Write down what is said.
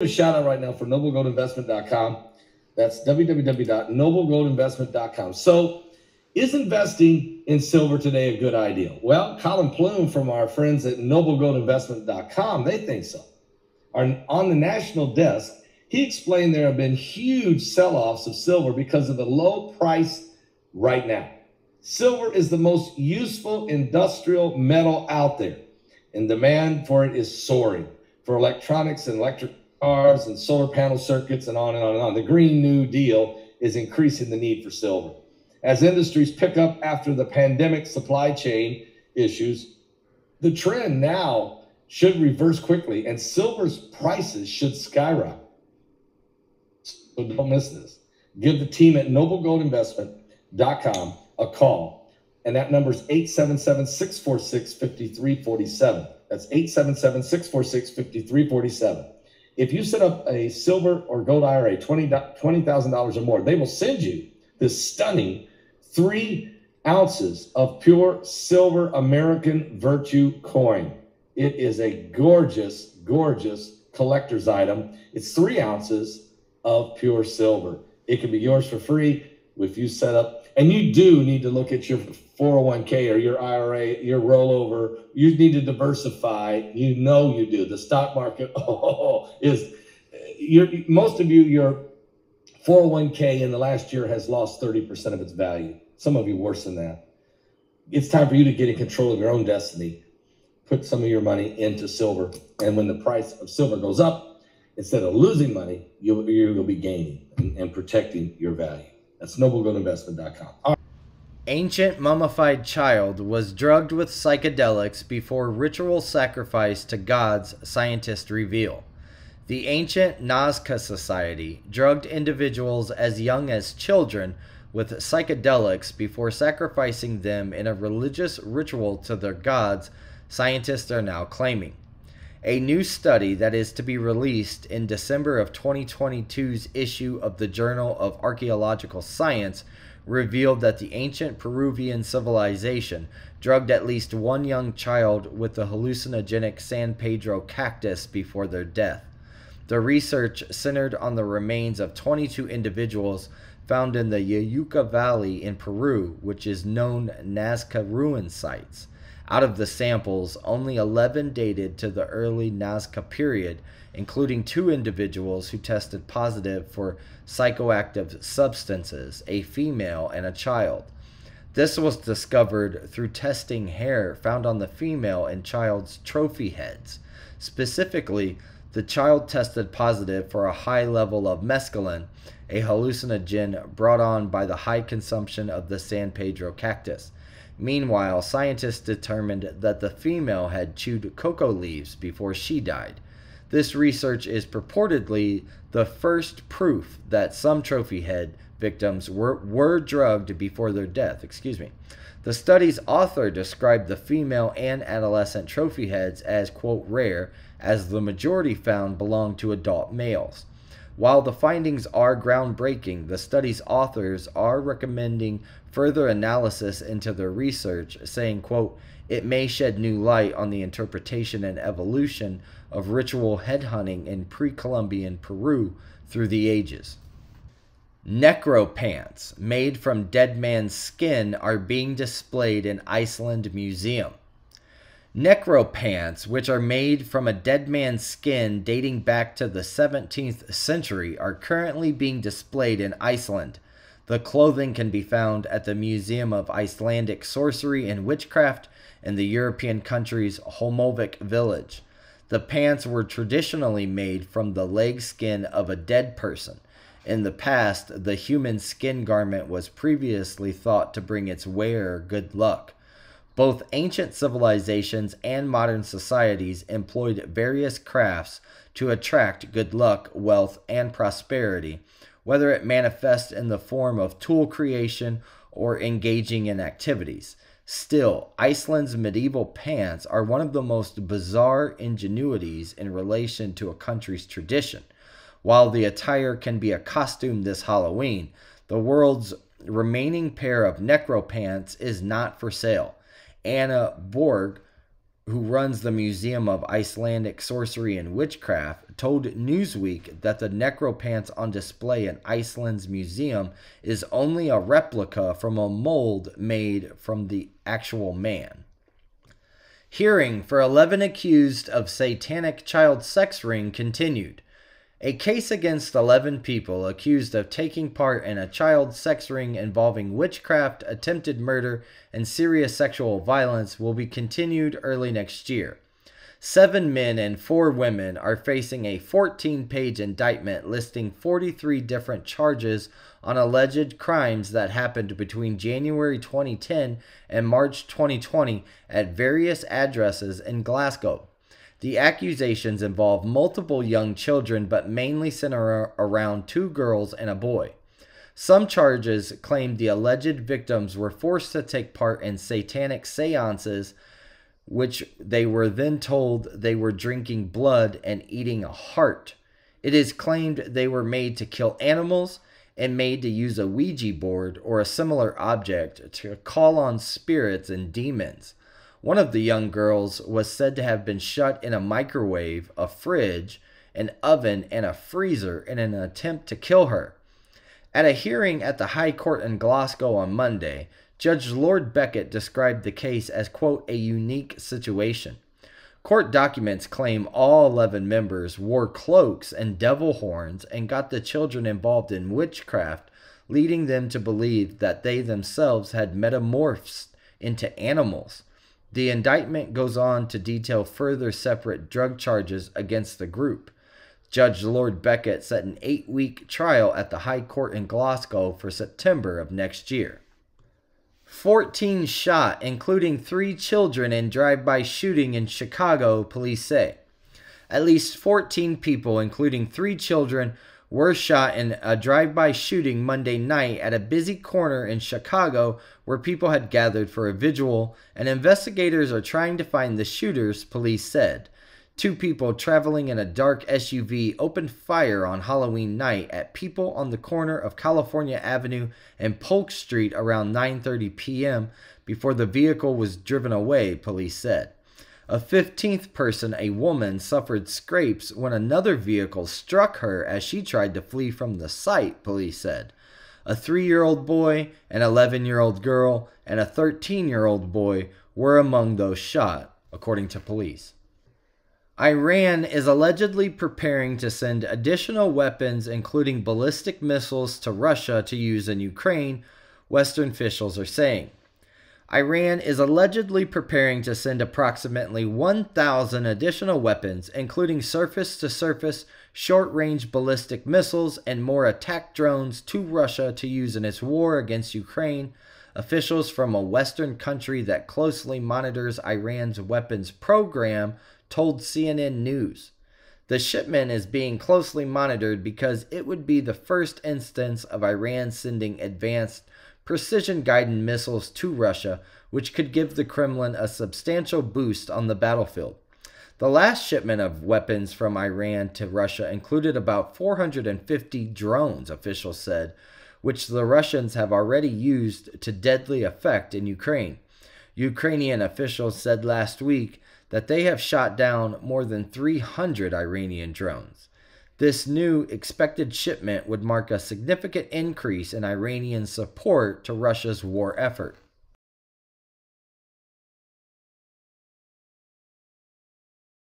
A shout out right now for noblegoldinvestment.com. That's www.noblegoldinvestment.com. So, is investing in silver today a good idea? Well, Colin Plume from our friends at noblegoldinvestment.com, they think so. On the national desk, he explained there have been huge sell-offs of silver because of the low price right now. Silver is the most useful industrial metal out there, and demand for it is soaring for electronics and electric cars and solar panel circuits and on and on and on. The Green New Deal is increasing the need for silver. As industries pick up after the pandemic supply chain issues, the trend now should reverse quickly and silver's prices should skyrocket. So don't miss this. Give the team at noblegoldinvestment.com a call, and that number is 877-646-5347. That's 877-646-5347. If you set up a silver or gold IRA, $20,000 or more, they will send you this stunning 3 ounces of pure silver American Virtue coin. It is a gorgeous, gorgeous collector's item. It's 3 ounces of pure silver. It can be yours for free if you set up, and you do need to look at your 401k or your IRA, your rollover. You need to diversify. You know you do. The stock market most of you, your 401k in the last year has lost 30% of its value. Some of you worse than that. It's time for you to get in control of your own destiny. Put some of your money into silver. And when the price of silver goes up, instead of losing money, you'll be gaining and protecting your value. That's noblegoldinvestment.com. Ancient mummified child was drugged with psychedelics before ritual sacrifice to gods, scientists reveal. The ancient Nazca Society drugged individuals as young as children with psychedelics before sacrificing them in a religious ritual to their gods, scientists are now claiming. A new study that is to be released in December of 2022's issue of the Journal of Archaeological Science revealed that the ancient Peruvian civilization drugged at least one young child with the hallucinogenic San Pedro cactus before their death. The research centered on the remains of 22 individuals found in the Yayuca Valley in Peru, which is known Nazca ruin sites. Out of the samples, only 11 dated to the early Nazca period, including 2 individuals who tested positive for psychoactive substances, a female and a child. This was discovered through testing hair found on the female and child's trophy heads. Specifically, the child tested positive for a high level of mescaline, a hallucinogen brought on by the high consumption of the San Pedro cactus. Meanwhile, scientists determined that the female had chewed cocoa leaves before she died. This research is purportedly the first proof that some trophy head victims were drugged before their death. The study's author described the female and adolescent trophy heads as, quote, rare, as the majority found belonged to adult males. While the findings are groundbreaking, the study's authors are recommending further analysis into their research, saying, quote, it may shed new light on the interpretation and evolution of ritual headhunting in pre-Columbian Peru through the ages. Necropants made from dead man's skin are being displayed in Iceland Museum. Necropants, which are made from a dead man's skin dating back to the 17th century, are currently being displayed in Iceland. The clothing can be found at the Museum of Icelandic Sorcery and Witchcraft in the European country's Holmovik village. The pants were traditionally made from the leg skin of a dead person. In the past, the human skin garment was previously thought to bring its wearer good luck. Both ancient civilizations and modern societies employed various crafts to attract good luck, wealth, and prosperity, whether it manifests in the form of tool creation or engaging in activities. Still, Iceland's medieval pants are one of the most bizarre ingenuities in relation to a country's tradition. While the attire can be a costume this Halloween, the world's remaining pair of necropants is not for sale. Anna Borg, who runs the Museum of Icelandic Sorcery and Witchcraft, told Newsweek that the necropants on display in Iceland's museum is only a replica from a mold made from the actual man. Hearing for 11 accused of satanic child sex ring continued. A case against 11 people accused of taking part in a child sex ring involving witchcraft, attempted murder, and serious sexual violence will be continued early next year. 7 men and 4 women are facing a 14-page indictment listing 43 different charges on alleged crimes that happened between January 2010 and March 2020 at various addresses in Glasgow. The accusations involve multiple young children, but mainly center around 2 girls and a boy. Some charges claim the alleged victims were forced to take part in satanic seances, which they were then told they were drinking blood and eating a heart. It is claimed they were made to kill animals and made to use a Ouija board or a similar object to call on spirits and demons. One of the young girls was said to have been shut in a microwave, a fridge, an oven, and a freezer in an attempt to kill her. At a hearing at the High Court in Glasgow on Monday, Judge Lord Beckett described the case as, quote, a unique situation. Court documents claim all 11 members wore cloaks and devil horns and got the children involved in witchcraft, leading them to believe that they themselves had metamorphosed into animals. The indictment goes on to detail further separate drug charges against the group. Judge Lord Beckett set an 8-week trial at the High Court in Glasgow for September of next year. 14 shot, including 3 children in drive-by shooting in Chicago, police say. At least 14 people, including 3 children, were shot in a drive-by shooting Monday night at a busy corner in Chicago where people had gathered for a vigil, and investigators are trying to find the shooters, police said. 2 people traveling in a dark SUV opened fire on Halloween night at people on the corner of California Avenue and Polk Street around 9:30 p.m. before the vehicle was driven away, police said. A 15th person, a woman, suffered scrapes when another vehicle struck her as she tried to flee from the site, police said. A 3-year-old boy, an 11-year-old girl, and a 13-year-old boy were among those shot, according to police. Iran is allegedly preparing to send additional weapons, including ballistic missiles, to Russia to use in Ukraine, Western officials are saying. Iran is allegedly preparing to send approximately 1,000 additional weapons, including surface-to-surface, short-range ballistic missiles, and more attack drones to Russia to use in its war against Ukraine, officials from a Western country that closely monitors Iran's weapons program told CNN News. The shipment is being closely monitored because it would be the first instance of Iran sending advanced precision-guided missiles to Russia, which could give the Kremlin a substantial boost on the battlefield. The last shipment of weapons from Iran to Russia included about 450 drones, officials said, which the Russians have already used to deadly effect in Ukraine. Ukrainian officials said last week that they have shot down more than 300 Iranian drones. This new expected shipment would mark a significant increase in Iranian support to Russia's war effort.